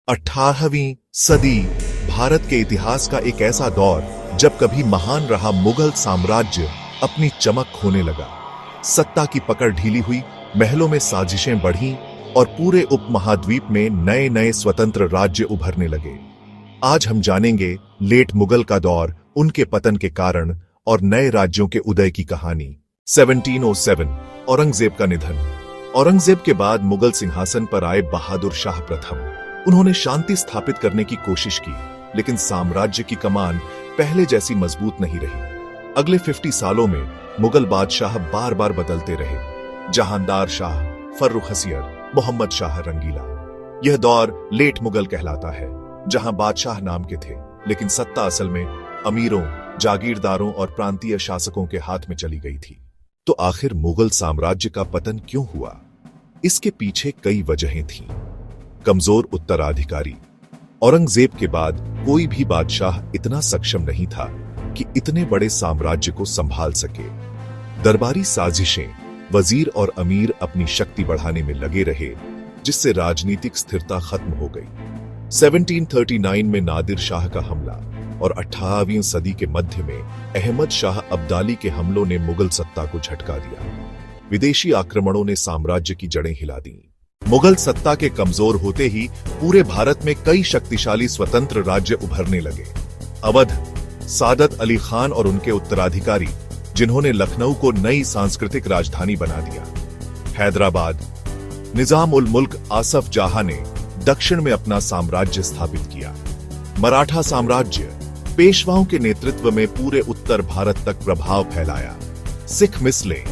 18वीं सदी भारत के इतिहास का एक ऐसा दौर जब कभी महान रहा मुगल साम्राज्य अपनी चमक खोने लगा। सत्ता की पकड़ ढीली हुई, महलों में साजिशें बढ़ीं और पूरे उपमहाद्वीप में नए नए स्वतंत्र राज्य उभरने लगे। आज हम जानेंगे लेट मुगल का दौर, उनके पतन के कारण और नए राज्यों के उदय की कहानी। 1707 औरंगजेब का निधन। औरंगजेब के बाद मुगल सिंहासन पर आए बहादुर शाह प्रथम। उन्होंने शांति स्थापित करने की कोशिश की, लेकिन साम्राज्य की कमान पहले जैसी मजबूत नहीं रही। अगले 50 सालों में मुगल बादशाह बार बार बदलते रहे। जहांदार शाह, फर्रुखसियर, मोहम्मद शाह रंगीला। यह दौर लेट मुगल कहलाता है, जहां बादशाह नाम के थे, लेकिन सत्ता असल में अमीरों, जागीरदारों और प्रांतीय शासकों के हाथ में चली गई थी। तो आखिर मुगल साम्राज्य का पतन क्यों हुआ? इसके पीछे कई वजहें थीं। कमजोर उत्तराधिकारी। औरंगजेब के बाद कोई भी बादशाह इतना सक्षम नहीं था कि इतने बड़े साम्राज्य को संभाल सके। दरबारी साजिशें, वजीर और अमीर अपनी शक्ति बढ़ाने में लगे रहे, जिससे राजनीतिक स्थिरता खत्म हो गई। 1739 में नादिर शाह का हमला और 18वीं सदी के मध्य में अहमद शाह अब्दाली के हमलों ने मुगल सत्ता को झटका दिया। विदेशी आक्रमणों ने साम्राज्य की जड़ें हिला दी। मुगल सत्ता के कमजोर होते ही पूरे भारत में कई शक्तिशाली स्वतंत्र राज्य उभरने लगे। अवध, सादत अली खान और उनके उत्तराधिकारी, जिन्होंने लखनऊ को नई सांस्कृतिक राजधानी बना दिया। हैदराबाद, निजाम उल मुल्क आसफ जाह ने दक्षिण में अपना साम्राज्य स्थापित किया। मराठा साम्राज्य पेशवाओं के नेतृत्व में पूरे उत्तर भारत तक प्रभाव फैलाया। सिख मिसलें,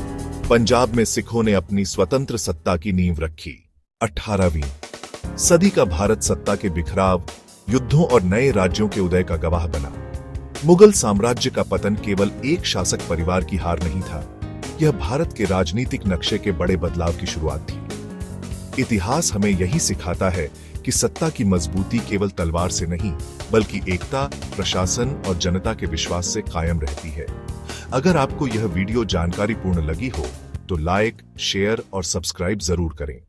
पंजाब में सिखों ने अपनी स्वतंत्र सत्ता की नींव रखी। 18वीं सदी का भारत सत्ता के बिखराव, युद्धों और नए राज्यों के उदय का गवाह बना। मुगल साम्राज्य का पतन केवल एक शासक परिवार की हार नहीं था, यह भारत के राजनीतिक नक्शे के बड़े बदलाव की शुरुआत थी। इतिहास हमें यही सिखाता है कि सत्ता की मजबूती केवल तलवार से नहीं, बल्कि एकता, प्रशासन और जनता के विश्वास से कायम रहती है। अगर आपको यह वीडियो जानकारीपूर्ण लगी हो तो लाइक, शेयर और सब्सक्राइब जरूर करें।